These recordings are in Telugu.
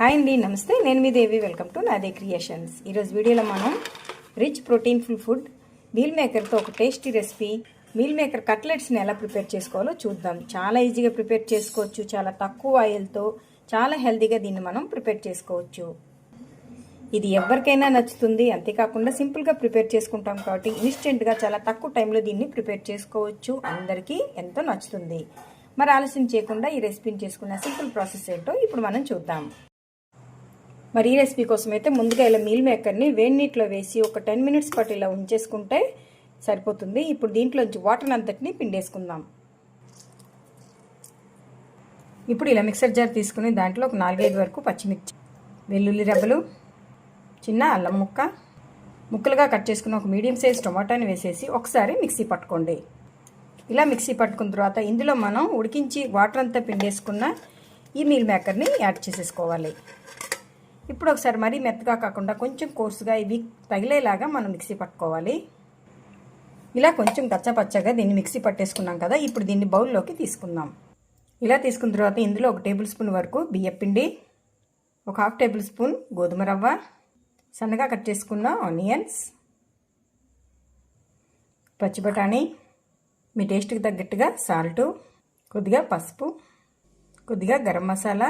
హాయ్ అండి, నమస్తే. నేను మీ దేవి. వెల్కమ్ టు నాదే క్రియేషన్స్. ఈరోజు వీడియోలో మనం రిచ్ ప్రోటీన్ ఫుడ్ మీల్ మేకర్తో ఒక టేస్టీ రెసిపీ మీల్ మేకర్ కట్లెట్స్ని ఎలా ప్రిపేర్ చేసుకోవాలో చూద్దాం. చాలా ఈజీగా ప్రిపేర్ చేసుకోవచ్చు. చాలా తక్కువ ఆయిల్తో చాలా హెల్తీగా దీన్ని మనం ప్రిపేర్ చేసుకోవచ్చు. ఇది ఎవరికైనా నచ్చుతుంది. అంతేకాకుండా సింపుల్గా ప్రిపేర్ చేసుకుంటాం కాబట్టి ఇన్స్టెంట్గా చాలా తక్కువ టైంలో దీన్ని ప్రిపేర్ చేసుకోవచ్చు. అందరికీ ఎంతో నచ్చుతుంది. మరి ఆలస్యం చేయకుండా ఈ రెసిపీని చేసుకున్న సింపుల్ ప్రాసెస్ ఏంటో ఇప్పుడు మనం చూద్దాం. మరి ఈ రెసిపీ కోసం అయితే ముందుగా ఇలా మీల్ మేకర్ని వేడి నీటిలో వేసి ఒక 10 మినిట్స్ పాటు ఇలా ఉంచేసుకుంటే సరిపోతుంది. ఇప్పుడు దీంట్లోంచి వాటర్ అంతటిని పిండేసుకుందాం. ఇప్పుడు ఇలా మిక్సర్ జార్ తీసుకుని దాంట్లో ఒక 4-5 వరకు పచ్చిమిర్చి, వెల్లుల్లి రెబ్బలు, చిన్న అల్లం ముక్కలుగా కట్ చేసుకుని ఒక మీడియం సైజ్ టొమాటోని వేసేసి ఒకసారి మిక్సీ పట్టుకోండి. ఇలా మిక్సీ పట్టుకున్న తర్వాత ఇందులో మనం ఉడికించి వాటర్ అంతా పిండేసుకున్న ఈ మీల్ మేకర్ని యాడ్ చేసేసుకోవాలి. ఇప్పుడు ఒకసారి మరీ మెత్తగా కాకుండా కొంచెం కోర్సుగా ఇవి తగిలేలాగా మనం మిక్సీ పట్టుకోవాలి. ఇలా కొంచెం కచ్చపచ్చగా దీన్ని మిక్సీ పట్టేసుకున్నాం కదా. ఇప్పుడు దీన్ని బౌల్లోకి తీసుకుందాం. ఇలా తీసుకున్న తర్వాత ఇందులో 1 టేబుల్ స్పూన్ వరకు బియ్యపిండి, ఒక 1/2 టేబుల్ స్పూన్ గోధుమ రవ్వ, సన్నగా కట్ చేసుకున్న ఆనియన్స్, పచ్చి బఠానీ, మీ టేస్ట్కి తగ్గట్టుగా సాల్టు, కొద్దిగా పసుపు, కొద్దిగా గరం మసాలా,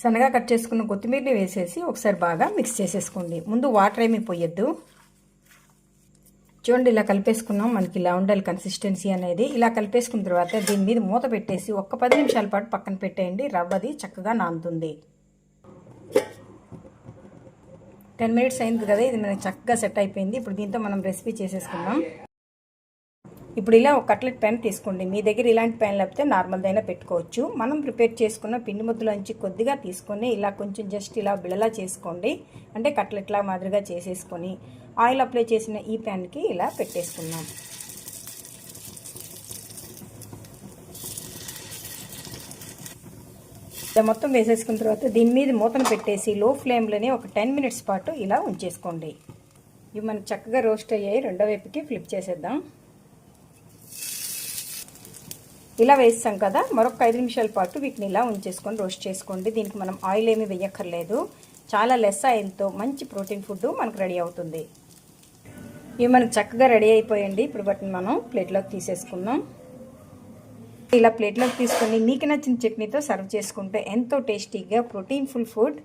సన్నగా కట్ చేసుకున్న కొత్తిమీరని వేసేసి ఒకసారి బాగా మిక్స్ చేసేసుకోండి. ముందు వాటర్ ఏమీ పోయొద్దు. చూడండి, ఇలా కలిపేసుకున్నాం. మనకి ఇలా ఉండాలి కన్సిస్టెన్సీ అనేది. ఇలా కలిపేసుకున్న తర్వాత దీని మీద మూత పెట్టేసి ఒక 10 నిమిషాల పాటు పక్కన పెట్టేయండి. రవ్వది చక్కగా నానుతుంది. 10 మినిట్స్ అయింది కదా, ఇది మనకి చక్కగా సెట్ అయిపోయింది. ఇప్పుడు దీంతో మనం రెసిపీ చేసేసుకుందాం. ఇప్పుడు ఇలా ఒక కట్లెట్ ప్యాన్ తీసుకోండి. మీ దగ్గర ఇలాంటి ప్యాన్ లేకపోతే నార్మల్దైనా పెట్టుకోవచ్చు. మనం ప్రిపేర్ చేసుకున్న పిండి ముద్దలోంచి కొద్దిగా తీసుకొని ఇలా కొంచెం జస్ట్ ఇలా బిళ్ళలా చేసుకోండి. అంటే కట్లెట్లా మాదిరిగా చేసేసుకొని ఆయిల్ అప్లై చేసిన ఈ ప్యాన్కి ఇలా పెట్టేసుకుందాం. ఇలా మొత్తం వేసేసుకున్న తర్వాత దీని మీద మూతను పెట్టేసి లో ఫ్లేమ్లోనే ఒక 10 మినిట్స్ పాటు ఇలా ఉంచేసుకోండి. ఇవి మనకు చక్కగా రోస్ట్ అయ్యాయి. రెండో వైపుకి ఫ్లిప్ చేసేద్దాం. ఇలా వేస్తాం కదా, మరొక 5 నిమిషాల పాటు వీటిని ఇలా ఉంచేసుకొని రోస్ట్ చేసుకోండి. దీనికి మనం ఆయిల్ ఏమీ వేయక్కర్లేదు. చాలా లెస్ ఆయిల్తో మంచి ప్రోటీన్ ఫుడ్ మనకు రెడీ అవుతుంది. ఇవి మనకు చక్కగా రెడీ అయిపోయండి. ఇప్పుడు వాటిని మనం ప్లేట్లోకి తీసేసుకుందాం. ఇలా ప్లేట్లోకి తీసుకొని మీకు నచ్చిన చట్నీతో సర్వ్ చేసుకుంటే ఎంతో టేస్టీగా protein food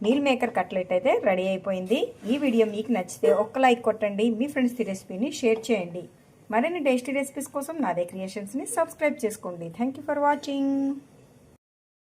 meal maker cutlet అయితే రెడీ అయిపోయింది. ఈ వీడియో మీకు నచ్చితే ఒక్క లైక్ కొట్టండి. మీ ఫ్రెండ్స్ ఈ రెసిపీని షేర్ చేయండి. మరిన్ని టేస్టీ రెసిపీస్ కోసం నాదే క్రియేషన్స్ని సబ్స్క్రైబ్ చేసుకోండి. Thank you for watching.